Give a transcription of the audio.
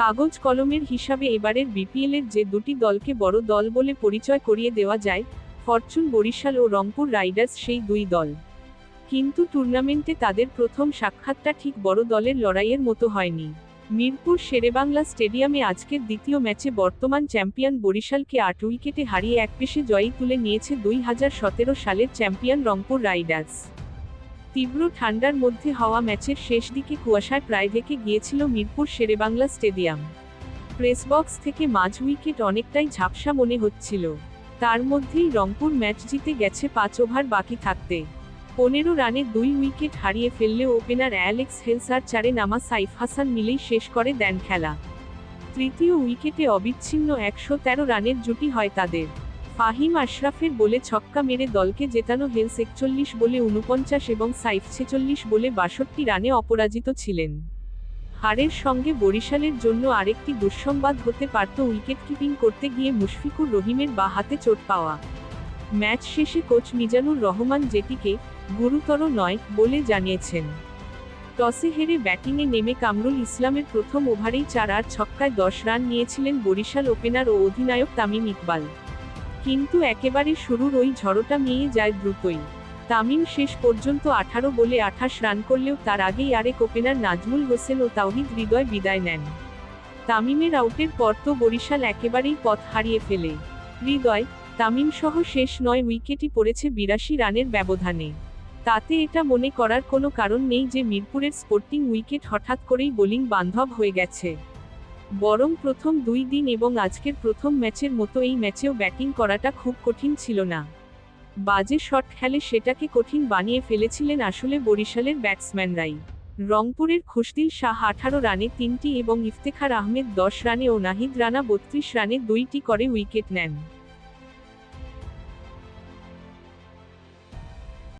কাগজ কলমের হিসাবে এবারের বিপিএলের যে দুটি দলকে বড় দল বলে পরিচয় করিয়ে দেওয়া যায়, ফরচুন বরিশাল ও রংপুর রাইডার্স সেই দুই দল। কিন্তু টুর্নামেন্টে তাদের প্রথম সাক্ষাৎটা ঠিক বড় দলের লড়াইয়ের মতো হয়নি। মিরপুর শেরেবাংলা স্টেডিয়ামে আজকের দ্বিতীয় ম্যাচে বর্তমান চ্যাম্পিয়ন বরিশালকে 8 উইকেটে হারিয়ে একপেশে জয়ী তুলে নিয়েছে 2017 সালের চ্যাম্পিয়ন রংপুর রাইডার্স। তীব্র ঠান্ডার মধ্যে হওয়া ম্যাচের শেষ দিকে কুয়াশায় প্রায় ঢেকে গিয়েছিল মিরপুর শেরেবাংলা স্টেডিয়াম। প্রেসবক্স থেকে মাঝ উইকেট অনেকটাই ঝাপসা মনে হচ্ছিল। তার মধ্যেই রংপুর ম্যাচ জিতে গেছে 5 ওভার বাকি থাকতে। 15 রানে 2 উইকেট হারিয়ে ফেললেও ওপেনার অ্যালেক্স হেলস আর 4 নামা সাইফ হাসান মিলেই শেষ করে দেন খেলা। তৃতীয় উইকেটে অবিচ্ছিন্ন 113 রানের জুটি হয় তাদের। ফাহিম আশরাফের বলে ছক্কা মেরে দলকে জেতানো হেলস 41 বলে 49 এবং সাইফ 46 বলে 62 রানে অপরাজিত ছিলেন। হারের সঙ্গে বরিশালের জন্য আরেকটি দুঃসংবাদ হতে পারত উইকেট কিপিং করতে গিয়ে মুশফিকুর রহিমের বাঁ হাতে চোট পাওয়া। ম্যাচ শেষে কোচ মিজানুর রহমান যেটিকে গুরুতর নয় বলে জানিয়েছেন। টসে হেরে ব্যাটিংয়ে নেমে কামরুল ইসলামের প্রথম ওভারেই 4 আর ছক্কায় 10 রান নিয়েছিলেন বরিশাল ওপেনার ও অধিনায়ক তামিম ইকবাল। কিন্তু একেবারে শুরুর ওই ঝড়টা মিয়ে যায় দ্রুতই। তামিম শেষ পর্যন্ত 18 বলে 28 রান করলেও তার আগেই আরেক ওপেনার নাজমুল হোসেন ও তাওহিদ হৃদয় বিদায় নেন। তামিমের আউটের পর তো বরিশাল একেবারেই পথ হারিয়ে ফেলে। হৃদয়, তামিম সহ শেষ 9 উইকেটই পড়েছে 82 রানের ব্যবধানে। তাতে এটা মনে করার কোনো কারণ নেই যে মিরপুরের স্পোর্টিং উইকেট হঠাৎ করেই বোলিং বান্ধব হয়ে গেছে। বরং প্রথম 2 দিন এবং আজকের প্রথম ম্যাচের মতো এই ম্যাচেও ব্যাটিং করাটা খুব কঠিন ছিল না। বাজে শট খেলে সেটাকে কঠিন বানিয়ে ফেলেছিলেন আসলে বরিশালের ব্যাটসম্যানরাই। রংপুরের খুশদিল শাহ 18 রানে 3টি এবং ইফতেখার আহমেদ 10 রানে ও নাহিদ রানা 32 রানে 2টি করে উইকেট নেন।